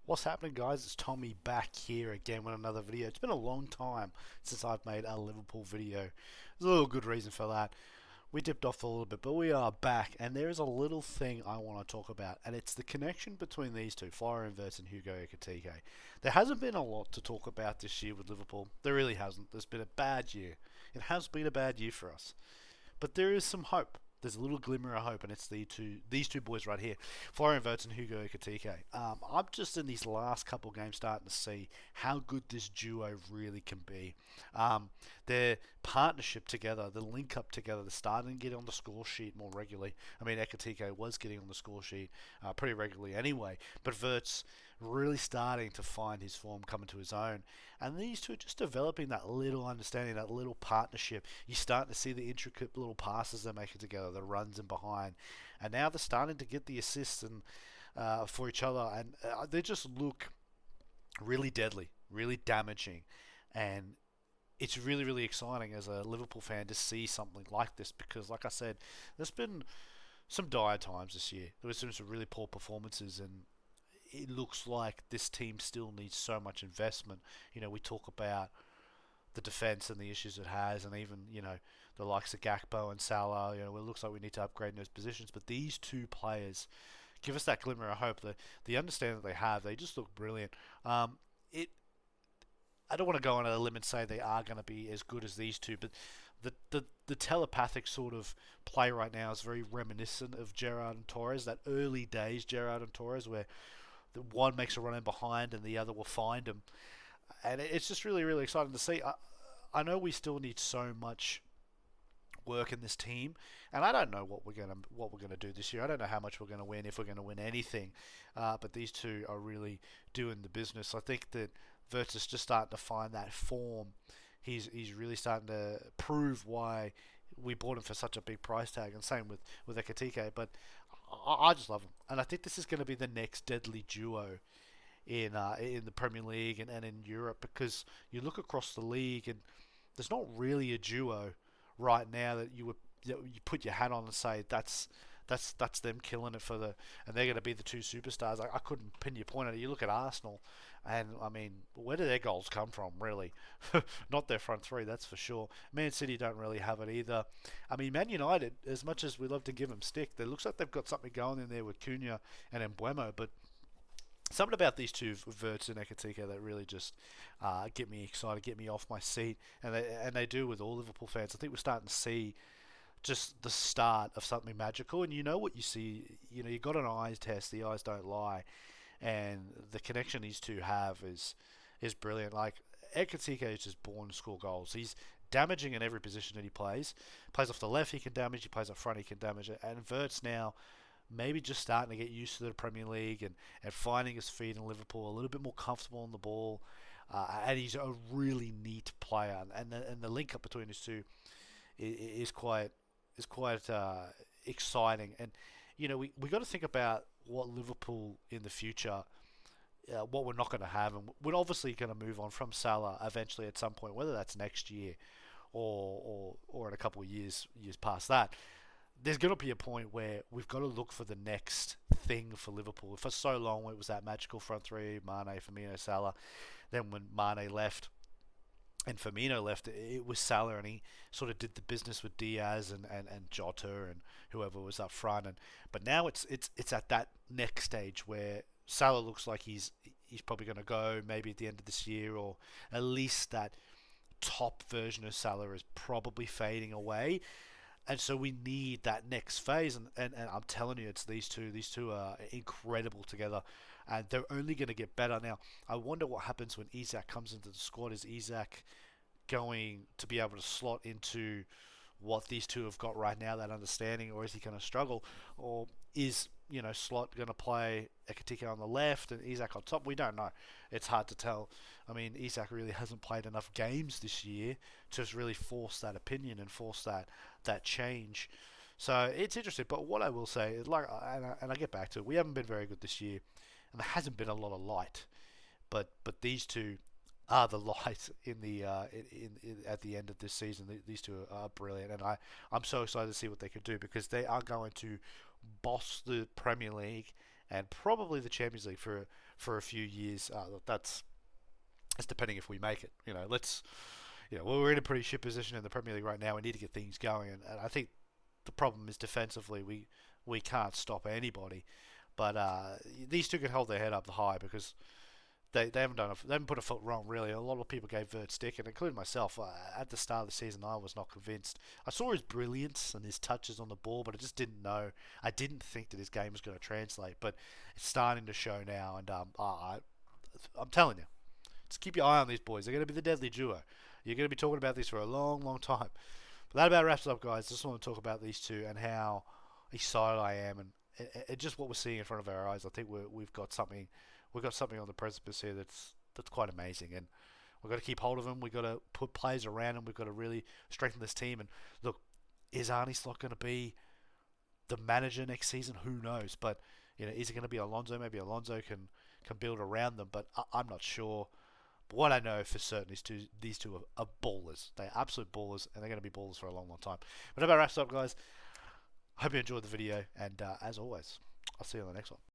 What's happening, guys? It's Tommy back here again with another video. It's been a long time since I've made a Liverpool video. There's a little good reason for that. We dipped off a little bit, but we are back, and there is a little thing I want to talk about, and it's the connection between these two, Florian Wirtz and Hugo Ekitike. There hasn't been a lot to talk about this year with Liverpool. There really hasn't. There's been a bad year. It has been a bad year for us. But there is some hope. There's a little glimmer of hope, and it's these two boys right here, Florian Wirtz and Hugo Ekitike. I'm just in these last couple of games starting to see how good this duo really can be. Their partnership together, the link up together, they're starting to get on the score sheet more regularly. I mean, Ekitike was getting on the score sheet pretty regularly anyway, but Wirtz really starting to find his form coming to his own. And these two are just developing that little understanding, that little partnership. You're starting to see the intricate little passes they're making together, the runs in behind. And now they're starting to get the assists and for each other. And they just look really deadly, really damaging. And it's really, really exciting as a Liverpool fan to see something like this because, like I said, there's been some dire times this year. There was some really poor performances, and it looks like this team still needs so much investment. We talk about the defence and the issues it has, and even the likes of Gakpo and Salah. It looks like we need to upgrade in those positions. But these two players give us that glimmer of hope. The understanding that they have, they just look brilliant. It. I don't want to go on a limb and say they are going to be as good as these two, but the telepathic sort of play right now is very reminiscent of Gerrard and Torres, that early days Gerrard and Torres, where the one makes a run in behind and the other will find him, and it's just really, really exciting to see. I know we still need so much work in this team, and I don't know what we're gonna do this year. I don't know how much we're gonna win, if we're gonna win anything. But these two are really doing the business. I think that Wirtz is just starting to find that form. He's really starting to prove why we bought him for such a big price tag, and same with Ekitike. But I just love him, and I think this is going to be the next deadly duo in the Premier League and in Europe, because you look across the league and there's not really a duo right now that you put your hat on and say that's them killing it and they're going to be the two superstars. I couldn't pin your point on it. You look at Arsenal, and I mean, where do their goals come from? Really, not their front three, that's for sure. Man City don't really have it either. I mean, Man United, as much as we love to give them stick, it looks like they've got something going in there with Cunha and Embuemo, but something about these two, Wirtz and Ekitike, that really just get me excited, get me off my seat, and they do with all Liverpool fans. I think we're starting to see just the start of something magical, and you know what you see. You got an eyes test. The eyes don't lie, and the connection these two have is brilliant. Like, Ekitike is just born to score goals. He's damaging in every position that he plays. Plays off the left, he can damage. He plays up front, he can damage it. And Wirtz now maybe just starting to get used to the Premier League and finding his feet in Liverpool, a little bit more comfortable on the ball. And he's a really neat player, and the link up between these two is quite exciting. And we got to think about what Liverpool in the future, what we're not going to have, and we're obviously going to move on from Salah eventually at some point, whether that's next year or in a couple of years past that. There's going to be a point where we've got to look for the next thing for Liverpool. For so long, it was that magical front three: Mane, Firmino, Salah. Then when Mane left and Firmino left, it was Salah, and he sort of did the business with Diaz and Jota and whoever was up front. But now it's at that next stage where Salah looks like he's probably going to go maybe at the end of this year, or at least that top version of Salah is probably fading away. And so we need that next phase, and I'm telling you, it's these two. These two are incredible together, and they're only going to get better. Now, I wonder what happens when Isak comes into the squad. Is Isak going to be able to slot into what these two have got right now, that understanding, or is he going to struggle? Or is Slot going to play Ekitike on the left and Isak on top? We don't know. It's hard to tell. I mean, Isak really hasn't played enough games this year to really force that opinion and force that change. So it's interesting. But what I will say is, and I get back to it, we haven't been very good this year, and there hasn't been a lot of light. But these two are the light in the at the end of this season. These two are brilliant, and I'm so excited to see what they can do, because they are going to boss the Premier League and probably the Champions League for a few years. That's depending if we make it. We're in a pretty shit position in the Premier League right now. We need to get things going, and I think the problem is defensively we can't stop anybody. But these two can hold their head up high because they haven't put a foot wrong really. A lot of people gave wirtz stick, and including myself. At the start of the season, I was not convinced. I saw his brilliance and his touches on the ball, but I just didn't know. I didn't think that his game was going to translate, but it's starting to show now. And I'm telling you, just keep your eye on these boys. They're going to be the deadly duo. You're going to be talking about this for a long, long time. But that about wraps it up, guys. Just want to talk about these two and how excited I am, and just what we're seeing in front of our eyes. I think we've got something. We've got something on the precipice here that's quite amazing, and we've got to keep hold of them. We've got to put players around them. We've got to really strengthen this team. And look, is Arne Slot going to be the manager next season? Who knows? But is it going to be Alonso? Maybe Alonso can build around them, but I'm not sure. But what I know for certain is these two are ballers. They're absolute ballers, and they're going to be ballers for a long, long time. But that about wraps up, guys. Hope you enjoyed the video, and as always, I'll see you on the next one.